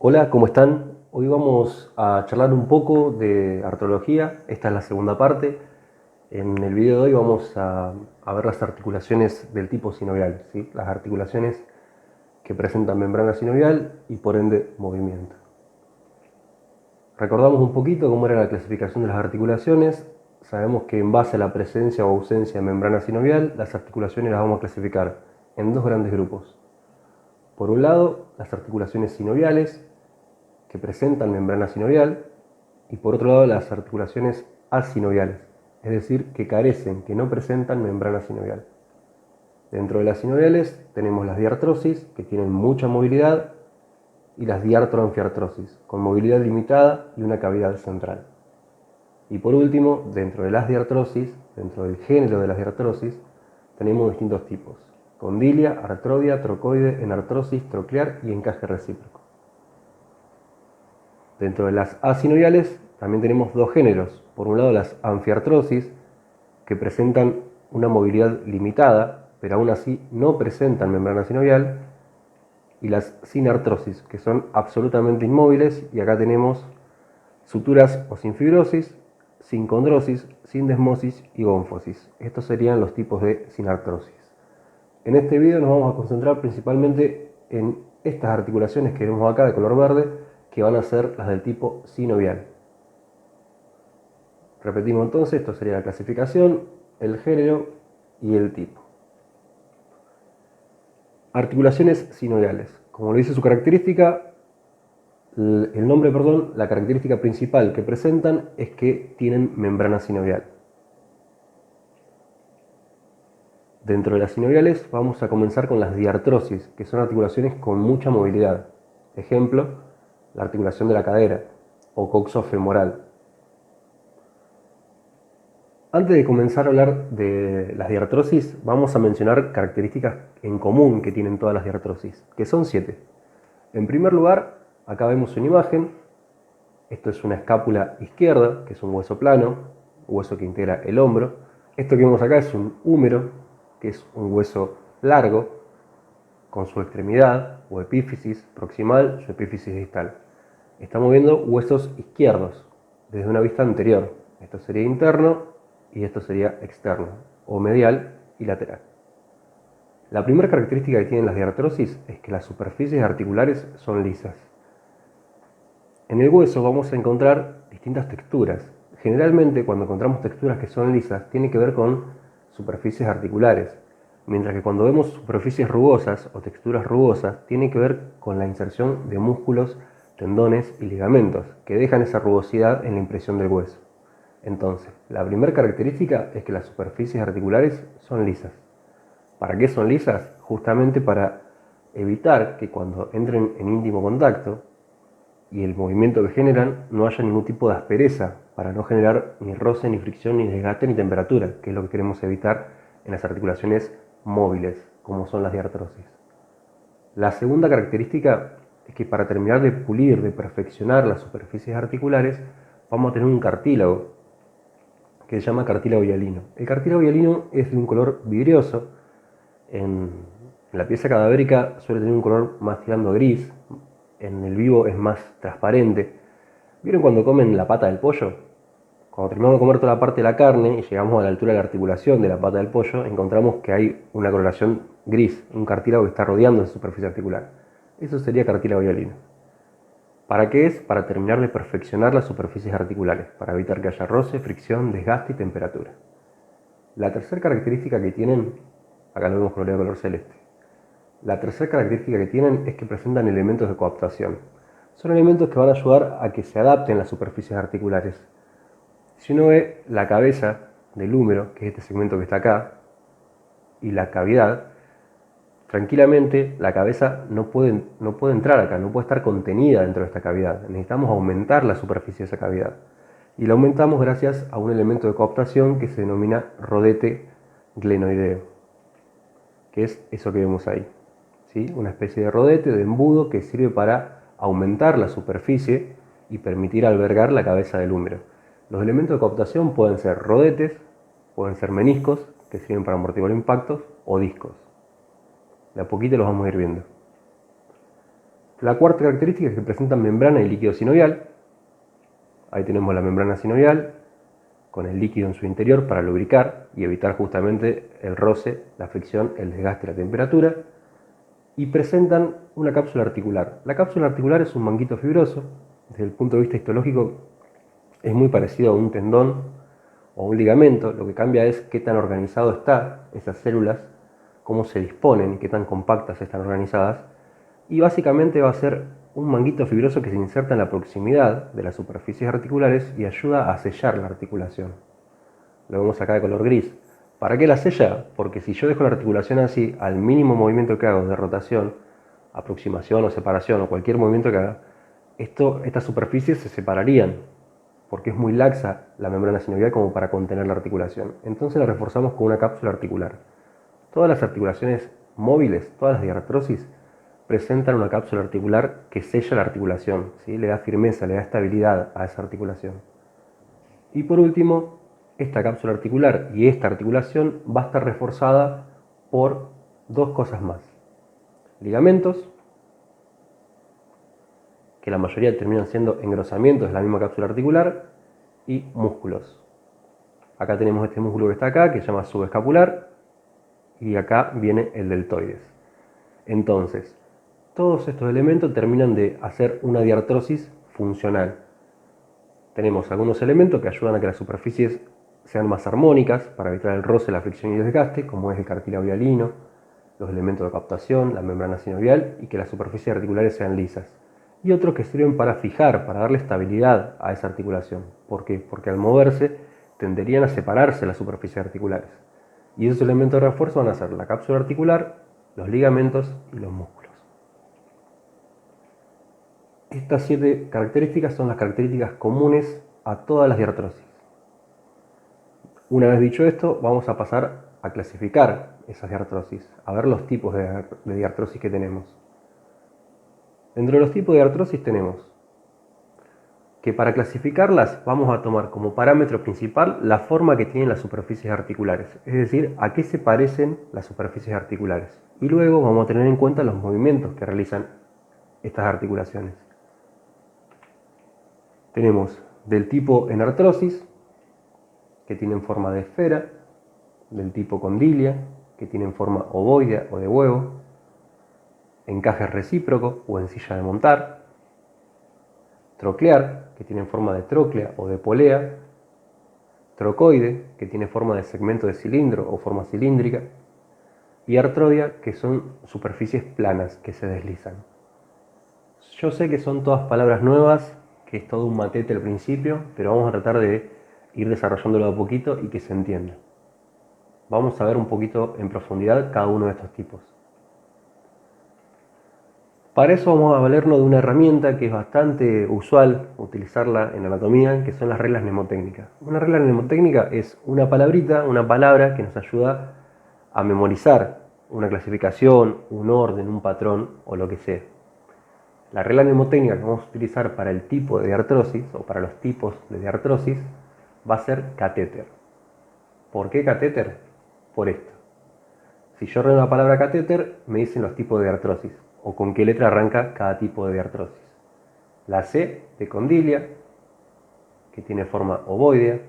Hola, ¿cómo están? Hoy vamos a charlar un poco de artrología. Esta es la segunda parte. En el video de hoy vamos a ver las articulaciones del tipo sinovial, ¿sí? Las articulaciones que presentan membrana sinovial y por ende movimiento. Recordamos un poquito cómo era la clasificación de las articulaciones. Sabemos que en base a la presencia o ausencia de membrana sinovial, las articulaciones las vamos a clasificar en dos grandes grupos. Por un lado, las articulaciones sinoviales, que presentan membrana sinovial, y por otro lado las articulaciones asinoviales, es decir, que carecen, que no presentan membrana sinovial. Dentro de las sinoviales tenemos las diartrosis, que tienen mucha movilidad, y las diartroanfiartrosis, con movilidad limitada y una cavidad central. Y por último, dentro de las diartrosis, dentro del género de las diartrosis, tenemos distintos tipos: condilia, artrodia, trocoide, enartrosis, troclear y encaje recíproco. Dentro de las asinoviales también tenemos dos géneros. Por un lado, las anfiartrosis, que presentan una movilidad limitada, pero aún así no presentan membrana sinovial, y las sinartrosis, que son absolutamente inmóviles, y acá tenemos suturas o sin fibrosis, sin condrosis, sin desmosis y gonfosis. Estos serían los tipos de sinartrosis. En este video nos vamos a concentrar principalmente en estas articulaciones que vemos acá de color verde, que van a ser las del tipo sinovial. Repetimos entonces, esto sería la clasificación, el género y el tipo. Articulaciones sinoviales. Como lo dice su característica, el nombre, perdón, la característica principal que presentan es que tienen membrana sinovial. Dentro de las sinoviales vamos a comenzar con las diartrosis, que son articulaciones con mucha movilidad. Ejemplo, la articulación de la cadera o coxofemoral. Antes de comenzar a hablar de las diartrosis, vamos a mencionar características en común que tienen todas las diartrosis, que son 7. En primer lugar, acá vemos una imagen. Esto es una escápula izquierda, que es un hueso plano, hueso que integra el hombro. Esto que vemos acá es un húmero, que es un hueso largo, con su extremidad o epífisis proximal, su epífisis distal. Estamos viendo huesos izquierdos desde una vista anterior. Esto sería interno y esto sería externo, o medial y lateral. La primera característica que tienen las diartrosis es que las superficies articulares son lisas. En el hueso vamos a encontrar distintas texturas. Generalmente cuando encontramos texturas que son lisas, tiene que ver con superficies articulares, mientras que cuando vemos superficies rugosas o texturas rugosas, tiene que ver con la inserción de músculos, tendones y ligamentos, que dejan esa rugosidad en la impresión del hueso. Entonces, la primera característica es que las superficies articulares son lisas. ¿Para qué son lisas? Justamente para evitar que cuando entren en íntimo contacto y el movimiento que generan no haya ningún tipo de aspereza, para no generar ni roce, ni fricción, ni desgaste, ni temperatura, que es lo que queremos evitar en las articulaciones móviles, como son las diartrosis. La segunda característica es que para terminar de pulir, de perfeccionar las superficies articulares, vamos a tener un cartílago, que se llama cartílago hialino. El cartílago hialino es de un color vidrioso. En la pieza cadavérica suele tener un color más tirando a gris. En el vivo es más transparente. ¿Vieron cuando comen la pata del pollo? Cuando terminamos de comer toda la parte de la carne y llegamos a la altura de la articulación de la pata del pollo, encontramos que hay una coloración gris, un cartílago que está rodeando esa superficie articular. Eso sería cartílago hialino. ¿Para qué es? Para terminar de perfeccionar las superficies articulares, para evitar que haya roce, fricción, desgaste y temperatura. La tercera característica que tienen, acá lo vemos coloreado de color celeste, la tercera característica que tienen es que presentan elementos de coaptación. Son elementos que van a ayudar a que se adapten las superficies articulares. Si uno ve la cabeza del húmero, que es este segmento que está acá, y la cavidad, tranquilamente la cabeza no puede entrar acá, no puede estar contenida dentro de esta cavidad. Necesitamos aumentar la superficie de esa cavidad. Y la aumentamos gracias a un elemento de coaptación que se denomina rodete glenoideo, que es eso que vemos ahí, ¿sí? Una especie de rodete, de embudo que sirve para aumentar la superficie y permitir albergar la cabeza del húmero. Los elementos de coaptación pueden ser rodetes, pueden ser meniscos, que sirven para amortiguar impactos, o discos. De a poquito los vamos a ir viendo. La cuarta característica es que presentan membrana y líquido sinovial. Ahí tenemos la membrana sinovial con el líquido en su interior para lubricar y evitar justamente el roce, la fricción, el desgaste y la temperatura. Y presentan una cápsula articular. La cápsula articular es un manguito fibroso. Desde el punto de vista histológico es muy parecido a un tendón o un ligamento. Lo que cambia es qué tan organizado está esas células, cómo se disponen, qué tan compactas están organizadas. Y básicamente va a ser un manguito fibroso que se inserta en la proximidad de las superficies articulares y ayuda a sellar la articulación. Lo vemos acá de color gris. ¿Para qué la sella? Porque si yo dejo la articulación así, al mínimo movimiento que hago de rotación, aproximación o separación o cualquier movimiento que haga, estas superficies se separarían, porque es muy laxa la membrana sinovial como para contener la articulación. Entonces la reforzamos con una cápsula articular. Todas las articulaciones móviles, todas las diartrosis, presentan una cápsula articular que sella la articulación, ¿sí? Le da firmeza, le da estabilidad a esa articulación. Y por último, esta cápsula articular y esta articulación va a estar reforzada por dos cosas más. Ligamentos, que la mayoría terminan siendo engrosamientos de la misma cápsula articular, y músculos. Acá tenemos este músculo que está acá, que se llama subescapular, y acá viene el deltoides. Entonces, todos estos elementos terminan de hacer una diartrosis funcional. Tenemos algunos elementos que ayudan a que las superficies sean más armónicas para evitar el roce, la fricción y el desgaste, como es el cartílago hialino, los elementos de captación, la membrana sinovial y que las superficies articulares sean lisas. Y otros que sirven para fijar, para darle estabilidad a esa articulación. ¿Por qué? Porque al moverse tenderían a separarse las superficies articulares. Y esos elementos de refuerzo van a ser la cápsula articular, los ligamentos y los músculos. Estas 7 características son las características comunes a todas las diartrosis. Una vez dicho esto, vamos a pasar a clasificar esas diartrosis, a ver los tipos de diartrosis que tenemos. Dentro de los tipos de diartrosis tenemos que para clasificarlas vamos a tomar como parámetro principal la forma que tienen las superficies articulares, es decir, a qué se parecen las superficies articulares. Y luego vamos a tener en cuenta los movimientos que realizan estas articulaciones. Tenemos del tipo enartrosis, que tienen forma de esfera, del tipo condilia, que tienen forma ovoidea o de huevo, encaje recíproco o en silla de montar, troclear, que tienen forma de tróclea o de polea, trocoide, que tiene forma de segmento de cilindro o forma cilíndrica, y artrodia, que son superficies planas que se deslizan. Yo sé que son todas palabras nuevas, que es todo un matete al principio, pero vamos a tratar de ir desarrollándolo de a poquito y que se entienda. Vamos a ver un poquito en profundidad cada uno de estos tipos. Para eso vamos a valernos de una herramienta que es bastante usual utilizarla en anatomía, que son las reglas mnemotécnicas. Una regla mnemotécnica es una palabrita, una palabra que nos ayuda a memorizar una clasificación, un orden, un patrón o lo que sea. La regla mnemotécnica que vamos a utilizar para el tipo de diartrosis o para los tipos de diartrosis va a ser catéter. ¿Por qué catéter? Por esto. Si yo ordeno la palabra catéter, me dicen los tipos de diartrosis o con qué letra arranca cada tipo de diartrosis. La C de condilia, que tiene forma ovoidea.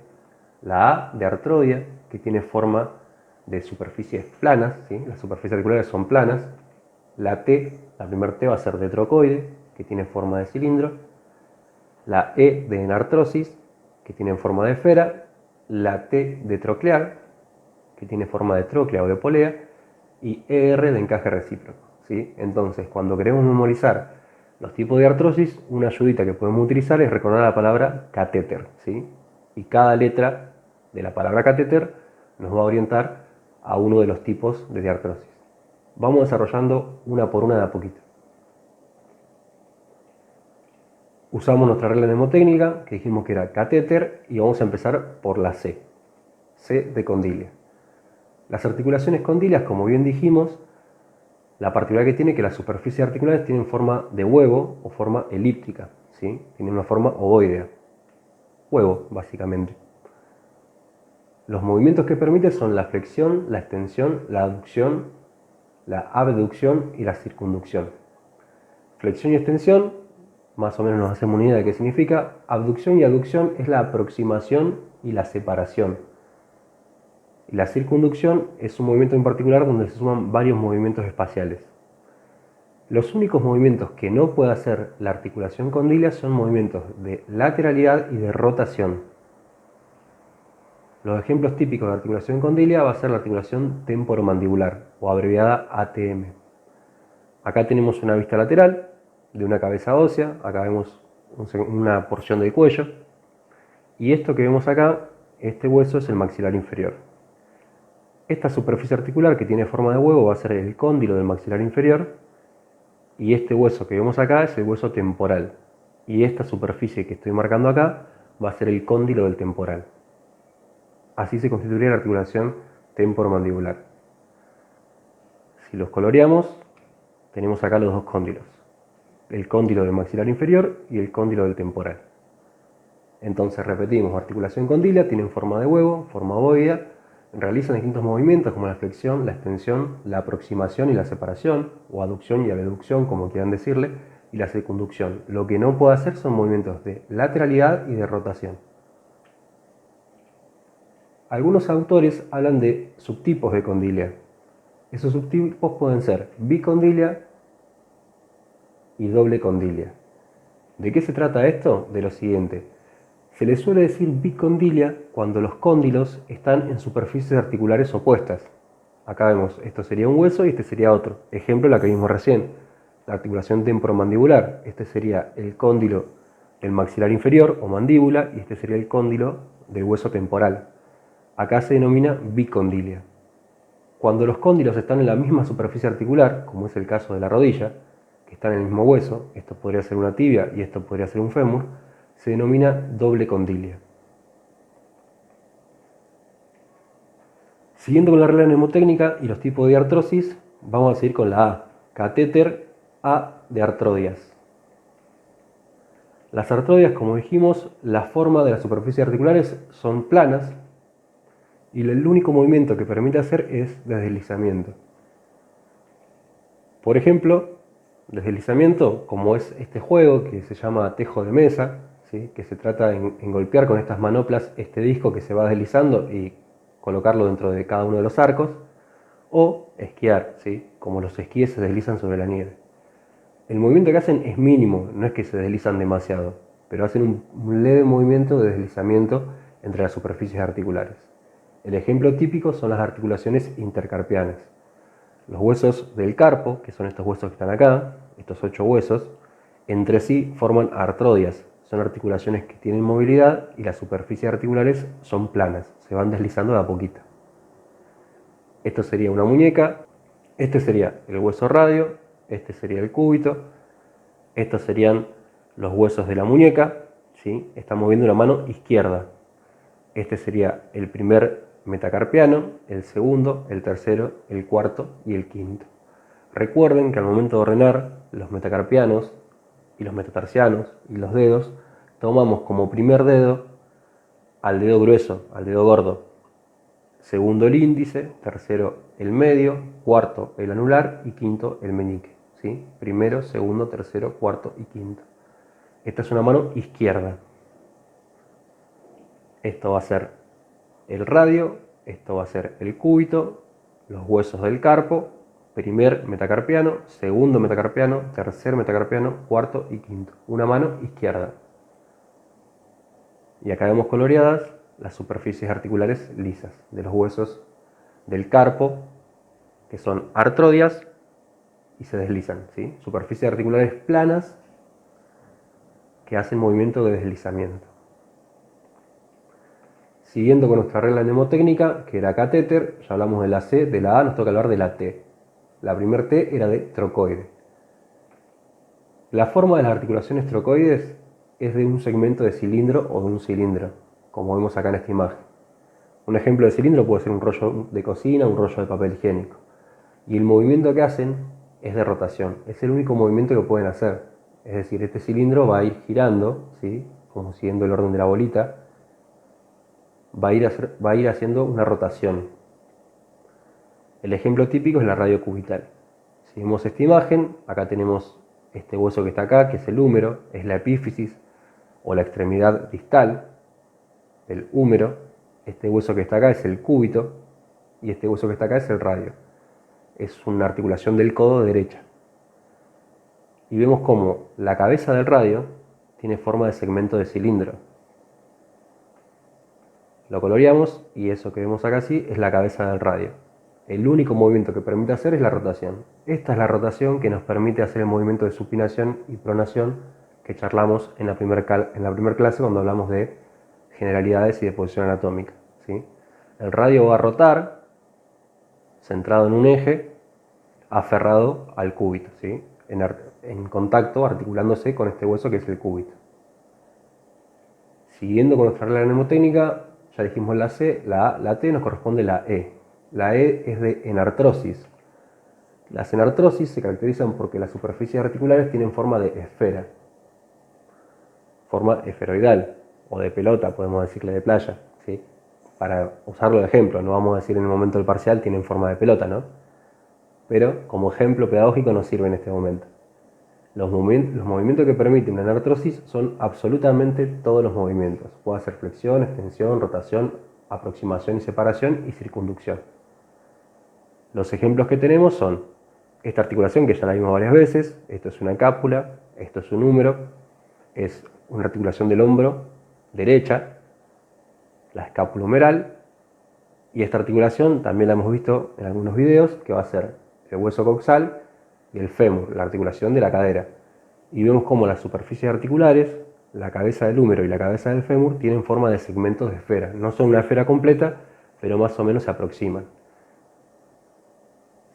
La A de artrodia, que tiene forma de superficies planas, ¿sí? Las superficies articulares son planas. La T, la primera T va a ser de trocoide, que tiene forma de cilindro. La E de enartrosis, que tiene forma de esfera. La T de troclear, que tiene forma de tróclea o de polea. Y ER de encaje recíproco, ¿sí? Entonces, cuando queremos memorizar los tipos de artrosis, una ayudita que podemos utilizar es recordar la palabra catéter, ¿sí? Y cada letra de la palabra catéter nos va a orientar a uno de los tipos de diartrosis. Vamos desarrollando una por una de a poquito. Usamos nuestra regla mnemotécnica, que dijimos que era catéter, y vamos a empezar por la C. C de condilia. Las articulaciones condilias, como bien dijimos, la particularidad que tiene es que las superficies articulares tienen forma de huevo o forma elíptica, ¿sí? Tienen una forma ovoidea. Huevo, básicamente. Los movimientos que permite son la flexión, la extensión, la aducción, la abducción y la circunducción. Flexión y extensión, más o menos nos hacemos una idea de qué significa. Abducción y aducción es la aproximación y la separación. Y la circunducción es un movimiento en particular donde se suman varios movimientos espaciales. Los únicos movimientos que no puede hacer la articulación condilia son movimientos de lateralidad y de rotación. Los ejemplos típicos de articulación condilia va a ser la articulación temporomandibular, o abreviada ATM. Acá tenemos una vista lateral de una cabeza ósea, acá vemos una porción del cuello, y esto que vemos acá, este hueso es el maxilar inferior. Esta superficie articular que tiene forma de huevo va a ser el cóndilo del maxilar inferior, y este hueso que vemos acá es el hueso temporal, y esta superficie que estoy marcando acá va a ser el cóndilo del temporal. Así se constituiría la articulación temporomandibular. Si los coloreamos, tenemos acá los dos cóndilos, el cóndilo del maxilar inferior y el cóndilo del temporal. Entonces repetimos, articulación condilia, tienen forma de huevo, forma ovoidea, realizan distintos movimientos como la flexión, la extensión, la aproximación y la separación, o aducción y abducción, como quieran decirle, y la circunducción. Lo que no puede hacer son movimientos de lateralidad y de rotación. Algunos autores hablan de subtipos de condilia. Esos subtipos pueden ser bicondilia y doble condilia. ¿De qué se trata esto? De lo siguiente. Se le suele decir bicondilia cuando los cóndilos están en superficies articulares opuestas. Acá vemos, esto sería un hueso y este sería otro. Ejemplo, la que vimos recién, la articulación temporomandibular. Este sería el cóndilo del maxilar inferior o mandíbula y este sería el cóndilo del hueso temporal. Acá se denomina bicondilia. Cuando los cóndilos están en la misma superficie articular, como es el caso de la rodilla, que están en el mismo hueso, esto podría ser una tibia y esto podría ser un fémur, se denomina doble condilia. Siguiendo con la regla mnemotécnica y los tipos de artrosis, vamos a seguir con la A, catéter A de artrodias. Las artrodias, como dijimos, la forma de las superficies articulares son planas y el único movimiento que permite hacer es deslizamiento. Por ejemplo, deslizamiento, como es este juego que se llama tejo de mesa, ¿sí? Que se trata en golpear con estas manoplas este disco que se va deslizando y colocarlo dentro de cada uno de los arcos, o esquiar, ¿sí? Como los esquíes se deslizan sobre la nieve. El movimiento que hacen es mínimo, no es que se deslizan demasiado, pero hacen un leve movimiento de deslizamiento entre las superficies articulares. El ejemplo típico son las articulaciones intercarpianas. Los huesos del carpo, que son estos huesos que están acá, estos 8 huesos, entre sí forman artrodias. Son articulaciones que tienen movilidad y las superficies articulares son planas, se van deslizando de a poquito. Esto sería una muñeca, este sería el hueso radio, este sería el cúbito, estos serían los huesos de la muñeca, ¿sí? Está moviendo la mano izquierda. Este sería el primer metacarpiano, el segundo, el tercero, el cuarto y el quinto. Recuerden que al momento de ordenar los metacarpianos y los metatarsianos y los dedos, tomamos como primer dedo al dedo grueso, al dedo gordo, segundo el índice, tercero el medio, cuarto el anular y quinto el meñique, ¿sí? Primero, segundo, tercero, cuarto y quinto. Esta es una mano izquierda. Esto va a ser el radio, esto va a ser el cúbito, los huesos del carpo, primer metacarpiano, segundo metacarpiano, tercer metacarpiano, cuarto y quinto. Una mano izquierda. Y acá vemos coloreadas las superficies articulares lisas de los huesos del carpo, que son artrodias y se deslizan, ¿sí? Superficies articulares planas que hacen movimiento de deslizamiento. Siguiendo con nuestra regla mnemotécnica, que era catéter, ya hablamos de la C, de la A, nos toca hablar de la T. La primer T era de trocoide. La forma de las articulaciones trocoides es de un segmento de cilindro o de un cilindro, como vemos acá en esta imagen. Un ejemplo de cilindro puede ser un rollo de cocina, un rollo de papel higiénico. Y el movimiento que hacen es de rotación, es el único movimiento que pueden hacer. Es decir, este cilindro va a ir girando, ¿sí? Como siguiendo el orden de la bolita, va a ir haciendo una rotación. El ejemplo típico es la radio cubital. Si vemos esta imagen, acá tenemos este hueso que está acá, que es el húmero, es la epífisis o la extremidad distal del húmero. Este hueso que está acá es el cúbito y este hueso que está acá es el radio. Es una articulación del codo derecha. Y vemos como la cabeza del radio tiene forma de segmento de cilindro. Lo coloreamos y eso que vemos acá sí es la cabeza del radio. El único movimiento que permite hacer es la rotación. Esta es la rotación que nos permite hacer el movimiento de supinación y pronación que charlamos en la primera clase cuando hablamos de generalidades y de posición anatómica, ¿sí? El radio va a rotar centrado en un eje aferrado al cúbito, ¿sí? En contacto, articulándose con este hueso que es el cúbito. Siguiendo con nuestra regla mnemotécnica, ya dijimos la C, la A, la T, nos corresponde la E. La E es de enartrosis. Las enartrosis se caracterizan porque las superficies articulares tienen forma de esfera, forma esferoidal, o de pelota, podemos decirle de playa, ¿sí? Para usarlo de ejemplo, no vamos a decir en el momento del parcial tienen forma de pelota, ¿no? Pero como ejemplo pedagógico nos sirve en este momento. Los movimientos que permiten una enartrosis son absolutamente todos los movimientos. Puede ser flexión, extensión, rotación, aproximación y separación y circunducción. Los ejemplos que tenemos son esta articulación que ya la vimos varias veces. Esto es una cápula, esto es un húmero, es una articulación del hombro derecha, la escápula humeral, y esta articulación también la hemos visto en algunos videos, que va a ser el hueso coxal y el fémur, la articulación de la cadera. Y vemos cómo las superficies articulares, la cabeza del húmero y la cabeza del fémur, tienen forma de segmentos de esfera. No son una esfera completa, pero más o menos se aproximan.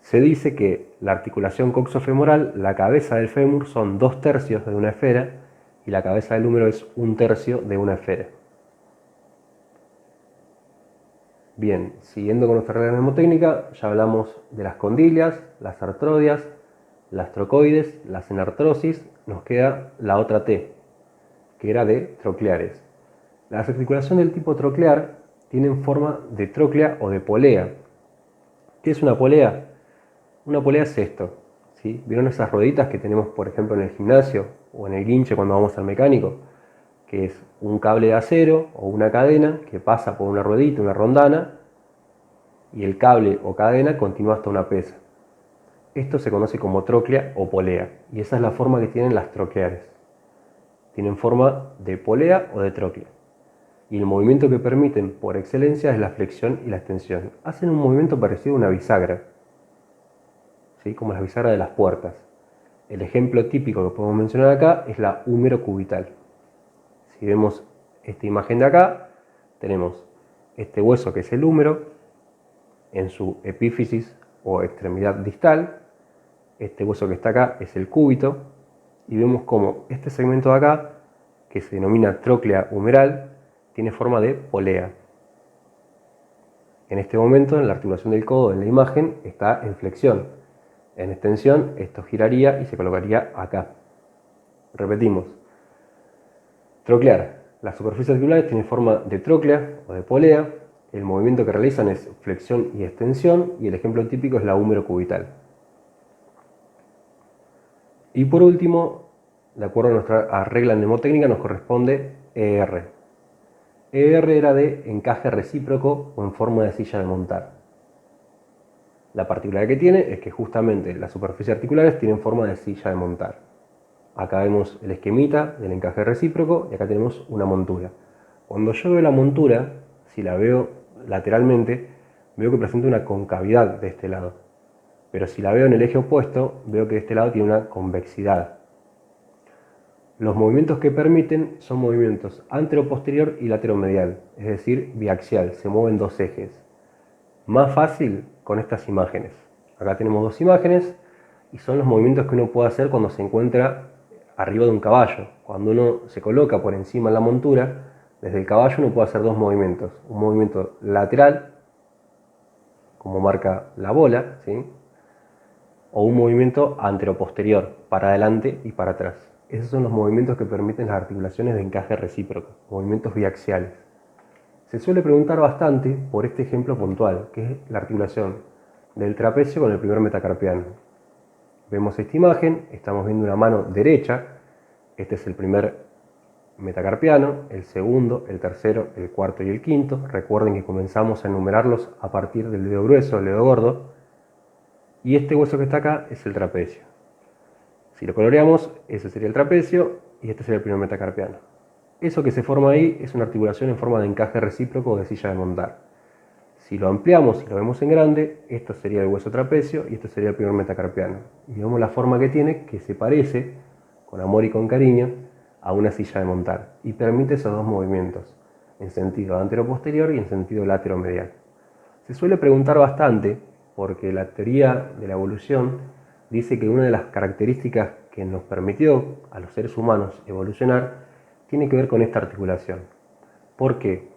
Se dice que la articulación coxofemoral, la cabeza del fémur, son 2/3 de una esfera y la cabeza del húmero es 1/3 de una esfera. Bien, siguiendo con nuestra regla mnemotécnica, ya hablamos de las condilias, las artrodias, las trocoides, las enartrosis. Nos queda la otra T, que era de trocleares. Las articulaciones del tipo troclear tienen forma de tróclea o de polea. ¿Qué es una polea? Una polea es esto, ¿sí? ¿Vieron esas rueditas que tenemos, por ejemplo, en el gimnasio o en el guinche cuando vamos al mecánico? Que es un cable de acero o una cadena que pasa por una ruedita, una rondana, y el cable o cadena continúa hasta una pesa. Esto se conoce como tróclea o polea, y esa es la forma que tienen las trocleares. Tienen forma de polea o de tróclea. Y el movimiento que permiten por excelencia es la flexión y la extensión. Hacen un movimiento parecido a una bisagra, ¿sí? Como las bisagras de las puertas. El ejemplo típico que podemos mencionar acá es la húmero cubital. Si vemos esta imagen de acá, tenemos este hueso que es el húmero en su epífisis o extremidad distal. Este hueso que está acá es el cúbito y vemos como este segmento de acá, que se denomina tróclea humeral, tiene forma de polea. En este momento, en la articulación del codo en la imagen, está en flexión. En extensión, esto giraría y se colocaría acá. Repetimos. Troclear. Las superficies articulares tienen forma de tróclea o de polea. El movimiento que realizan es flexión y extensión y el ejemplo típico es la húmero cubital. Y por último, de acuerdo a nuestra regla mnemotécnica, nos corresponde ER. ER era de encaje recíproco o en forma de silla de montar. La particularidad que tiene es que justamente las superficies articulares tienen forma de silla de montar. Acá vemos el esquemita del encaje recíproco y acá tenemos una montura. Cuando yo veo la montura, si la veo lateralmente, veo que presenta una concavidad de este lado. Pero si la veo en el eje opuesto, veo que de este lado tiene una convexidad. Los movimientos que permiten son movimientos antero-posterior y lateromedial, es decir, biaxial, se mueven dos ejes. Más fácil con estas imágenes. Acá tenemos dos imágenes y son los movimientos que uno puede hacer cuando se encuentra arriba de un caballo. Cuando uno se coloca por encima de la montura, desde el caballo uno puede hacer dos movimientos. Un movimiento lateral, como marca la bola, ¿sí? O un movimiento antero-posterior, para adelante y para atrás. Esos son los movimientos que permiten las articulaciones de encaje recíproco, movimientos biaxiales. Se suele preguntar bastante por este ejemplo puntual, que es la articulación del trapecio con el primer metacarpiano. Vemos esta imagen, estamos viendo una mano derecha, este es el primer metacarpiano, el segundo, el tercero, el cuarto y el quinto. Recuerden que comenzamos a enumerarlos a partir del dedo grueso, el dedo gordo, y este hueso que está acá es el trapecio. Si lo coloreamos, ese sería el trapecio y este sería el primer metacarpiano. Eso que se forma ahí es una articulación en forma de encaje recíproco de silla de montar. Si lo ampliamos y lo vemos en grande, esto sería el hueso trapecio y esto sería el primer metacarpiano. Y vemos la forma que tiene, que se parece, con amor y con cariño, a una silla de montar. Y permite esos dos movimientos, en sentido antero-posterior y en sentido látero-medial. Se suele preguntar bastante, porque la teoría de la evolución dice que una de las características que nos permitió a los seres humanos evolucionar tiene que ver con esta articulación. ¿Por qué?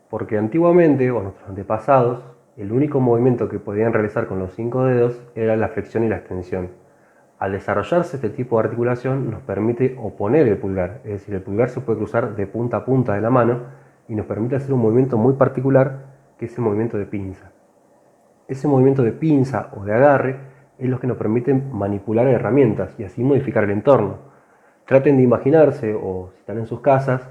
Porque antiguamente, o nuestros antepasados, el único movimiento que podían realizar con los 5 dedos era la flexión y la extensión. Al desarrollarse este tipo de articulación nos permite oponer el pulgar, es decir, el pulgar se puede cruzar de punta a punta de la mano y nos permite hacer un movimiento muy particular que es el movimiento de pinza. Ese movimiento de pinza o de agarre es lo que nos permite manipular herramientas y así modificar el entorno. Traten de imaginarse, o si están en sus casas,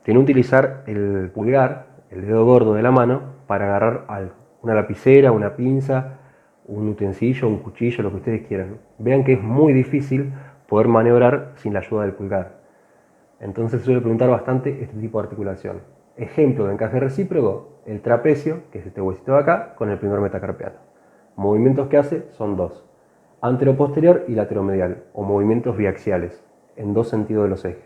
de no utilizar el pulgar, el dedo gordo de la mano, para agarrar algo. Una lapicera, una pinza, un utensilio, un cuchillo, lo que ustedes quieran. Vean que es muy difícil poder maniobrar sin la ayuda del pulgar. Entonces se suele preguntar bastante este tipo de articulación. Ejemplo de encaje recíproco, el trapecio, que es este huesito de acá, con el primer metacarpiano. Movimientos que hace son dos: antero-posterior y lateromedial, o movimientos biaxiales, en dos sentidos de los ejes.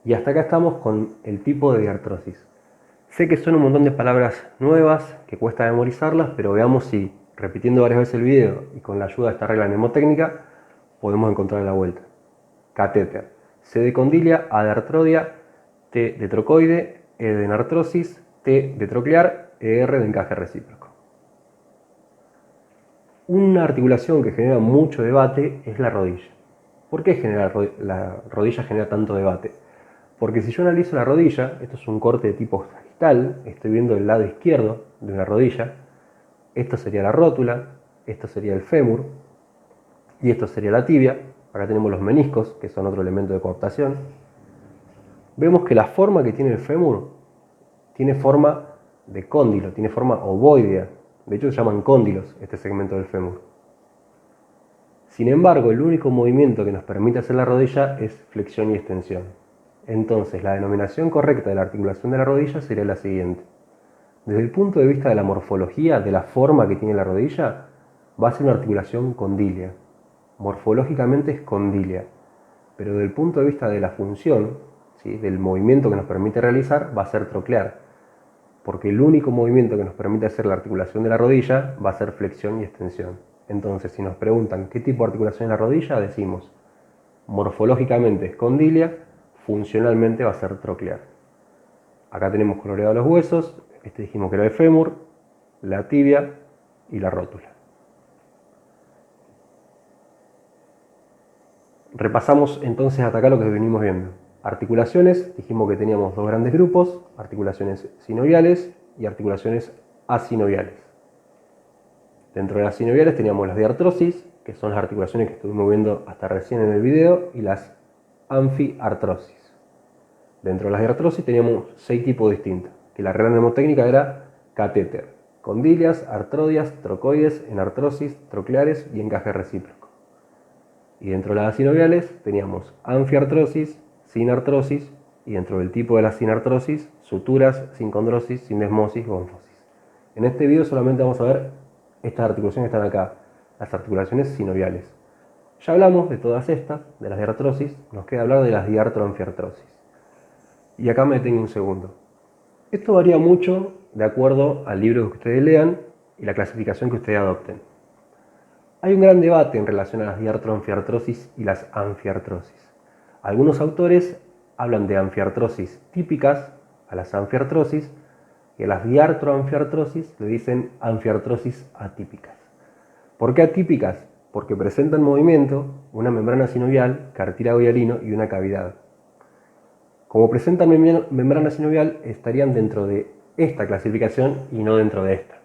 Y hasta acá estamos con el tipo de diartrosis. Sé que son un montón de palabras nuevas, que cuesta memorizarlas, pero veamos si, repitiendo varias veces el video y con la ayuda de esta regla mnemotécnica, podemos encontrar la vuelta. Catéter. C de condilia, A de artrodia, T de trocoide, E de enartrosis, T de troclear, ER de encaje recíproco. Una articulación que genera mucho debate es la rodilla. ¿Por qué la rodilla genera tanto debate? Porque si yo analizo la rodilla, esto es un corte de tipo sagital, estoy viendo el lado izquierdo de una rodilla, esto sería la rótula, esto sería el fémur y esto sería la tibia. Acá tenemos los meniscos, que son otro elemento de cooptación. Vemos que la forma que tiene el fémur tiene forma de cóndilo, tiene forma ovoidea. De hecho se llaman cóndilos este segmento del fémur. Sin embargo, el único movimiento que nos permite hacer la rodilla es flexión y extensión. Entonces, la denominación correcta de la articulación de la rodilla sería la siguiente. Desde el punto de vista de la morfología, de la forma que tiene la rodilla, va a ser una articulación condilia. Morfológicamente es condilia, pero desde el punto de vista de la función, ¿sí?, del movimiento que nos permite realizar, va a ser troclear, porque el único movimiento que nos permite hacer la articulación de la rodilla va a ser flexión y extensión. Entonces, si nos preguntan qué tipo de articulación es la rodilla, decimos morfológicamente es condilia, funcionalmente va a ser troclear. Acá tenemos coloreados los huesos, este dijimos que era el fémur, la tibia y la rótula. Repasamos entonces hasta acá lo que venimos viendo. Articulaciones, dijimos que teníamos dos grandes grupos: articulaciones sinoviales y articulaciones asinoviales. Dentro de las sinoviales teníamos las diartrosis, que son las articulaciones que estuvimos viendo hasta recién en el video, y las anfiartrosis. Dentro de las diartrosis teníamos 6 tipos distintos, que la regla mnemotécnica era catéter, condilias, artrodias, trocoides, enartrosis, trocleares y encaje recíproco. Y dentro de las sinoviales teníamos anfiartrosis, sinartrosis, y dentro del tipo de la sinartrosis, suturas, sincondrosis, sindesmosis o onfosis. En este video solamente vamos a ver estas articulaciones que están acá, las articulaciones sinoviales. Ya hablamos de todas estas, de las diartrosis, nos queda hablar de las diartroanfiartrosis. Y acá me detengo un segundo. Esto varía mucho de acuerdo al libro que ustedes lean y la clasificación que ustedes adopten. Hay un gran debate en relación a las diartroanfiartrosis y las anfiartrosis. Algunos autores hablan de anfiartrosis típicas a las anfiartrosis, y a las diartroanfiartrosis le dicen anfiartrosis atípicas. ¿Por qué atípicas? Porque presentan movimiento, una membrana sinovial, cartílago hialino y una cavidad. Como presentan membrana sinovial, estarían dentro de esta clasificación y no dentro de esta.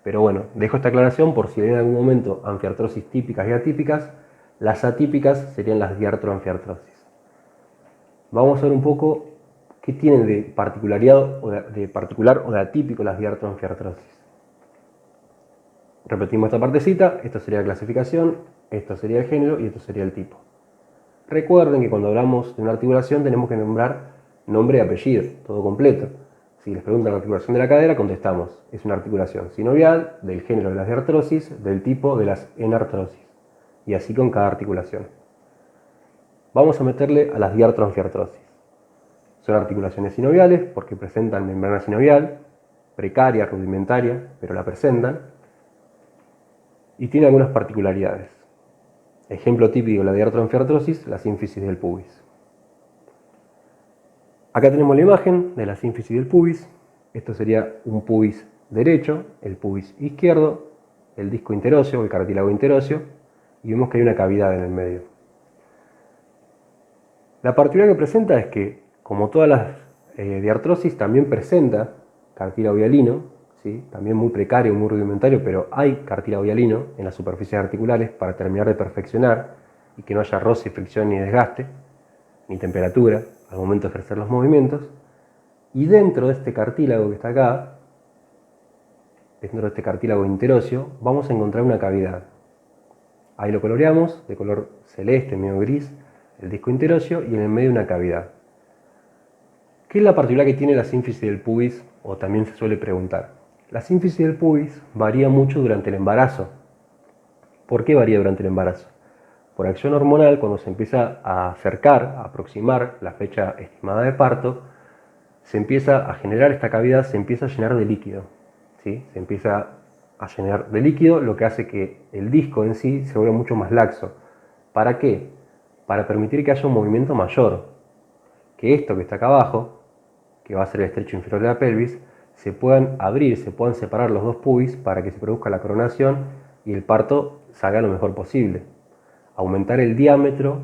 Pero bueno, dejo esta aclaración por si hay en algún momento anfiartrosis típicas y atípicas. Las atípicas serían las diartroanfiartrosis. Vamos a ver un poco qué tienen de particularidad o de particular o de atípico las diartroanfiartrosis. Repetimos esta partecita, esto sería la clasificación, esto sería el género y esto sería el tipo. Recuerden que cuando hablamos de una articulación tenemos que nombrar nombre y apellido, todo completo. Si les preguntan la articulación de la cadera, contestamos, es una articulación sinovial, del género de las diartrosis, del tipo de las enartrosis. Y así con cada articulación. Vamos a meterle a las diartroanfiartrosis. Son articulaciones sinoviales porque presentan membrana sinovial, precaria, rudimentaria, pero la presentan. Y tiene algunas particularidades. Ejemplo típico de la diartroanfiartrosis, la sínfisis del pubis. Acá tenemos la imagen de la sínfisis del pubis. Esto sería un pubis derecho, el pubis izquierdo, el disco interóseo, el cartílago interóseo, y vemos que hay una cavidad en el medio. La particularidad que presenta es que, como todas las diartrosis, también presenta cartílago hialino, ¿sí? También muy precario, muy rudimentario, pero hay cartílago hialino en las superficies articulares para terminar de perfeccionar y que no haya roce, fricción ni desgaste, ni temperatura al momento de ejercer los movimientos. Y dentro de este cartílago que está acá, dentro de este cartílago interóseo, vamos a encontrar una cavidad. Ahí lo coloreamos de color celeste, medio gris, el disco interóseo, y en el medio una cavidad. ¿Qué es la particularidad que tiene la sínfisis del pubis? O también se suele preguntar. La sínfisis del pubis varía mucho durante el embarazo. ¿Por qué varía durante el embarazo? Por acción hormonal, cuando se empieza a acercar, a aproximar la fecha estimada de parto, se empieza a generar esta cavidad, se empieza a llenar de líquido, ¿sí? Se empieza a llenar de líquido, lo que hace que el disco en sí se vuelva mucho más laxo. ¿Para qué? Para permitir que haya un movimiento mayor, que esto que está acá abajo, que va a ser el estrecho inferior de la pelvis, se puedan abrir, se puedan separar los dos pubis para que se produzca la coronación y el parto salga lo mejor posible. Aumentar el diámetro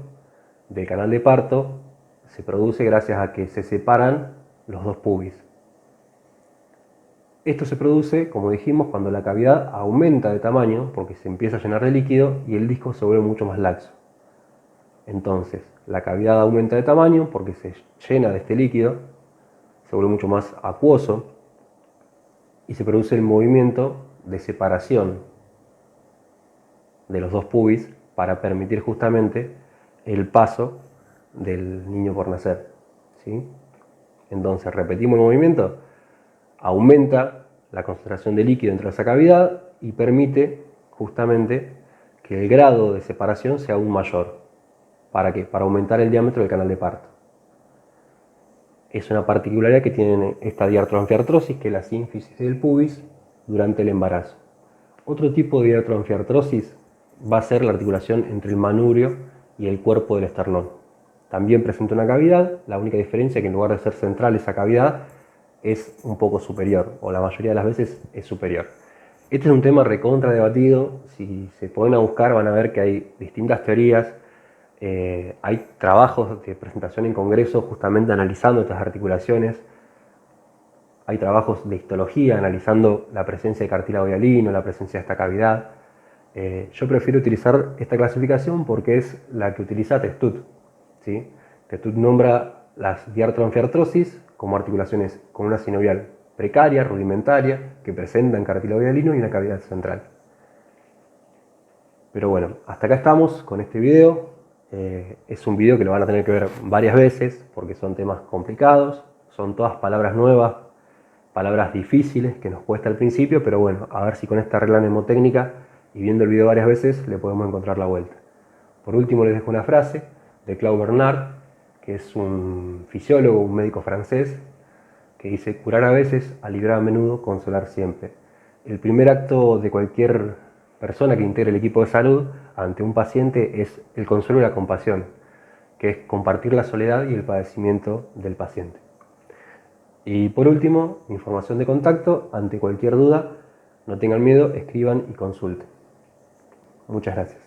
del canal de parto se produce gracias a que se separan los dos pubis. Esto se produce, como dijimos, cuando la cavidad aumenta de tamaño porque se empieza a llenar de líquido y el disco se vuelve mucho más laxo. Entonces, la cavidad aumenta de tamaño porque se llena de este líquido, se vuelve mucho más acuoso y se produce el movimiento de separación de los dos pubis para permitir justamente el paso del niño por nacer, ¿sí? Entonces repetimos el movimiento, aumenta la concentración de líquido dentro de esa cavidad y permite justamente que el grado de separación sea aún mayor. ¿Para qué? Para aumentar el diámetro del canal de parto. Es una particularidad que tiene esta diartroanfiartrosis, que es la sínfisis del pubis durante el embarazo. Otro tipo de diartroanfiartrosis va a ser la articulación entre el manubrio y el cuerpo del esternón. También presenta una cavidad, la única diferencia es que en lugar de ser central esa cavidad es un poco superior, o la mayoría de las veces es superior. Este es un tema recontra debatido, si se ponen a buscar van a ver que hay distintas teorías, hay trabajos de presentación en congresos justamente analizando estas articulaciones, hay trabajos de histología analizando la presencia de cartílago hialino, la presencia de esta cavidad. Yo prefiero utilizar esta clasificación porque es la que utiliza Testut, ¿sí? Testut nombra las diartroanfiartrosis como articulaciones con una sinovial precaria, rudimentaria, que presentan cartílago hialino y una cavidad central. Pero bueno, hasta acá estamos con este video. Es un video que lo van a tener que ver varias veces porque son temas complicados, son todas palabras nuevas, palabras difíciles que nos cuesta al principio, pero bueno, a ver si con esta regla mnemotécnica y viendo el video varias veces le podemos encontrar la vuelta. Por último les dejo una frase de Claude Bernard, que es un fisiólogo, un médico francés, que dice: curar a veces, aliviar a menudo, consolar siempre. El primer acto de cualquier persona que integre el equipo de salud ante un paciente es el consuelo y la compasión, que es compartir la soledad y el padecimiento del paciente. Y por último, información de contacto, ante cualquier duda, no tengan miedo, escriban y consulten. Muchas gracias.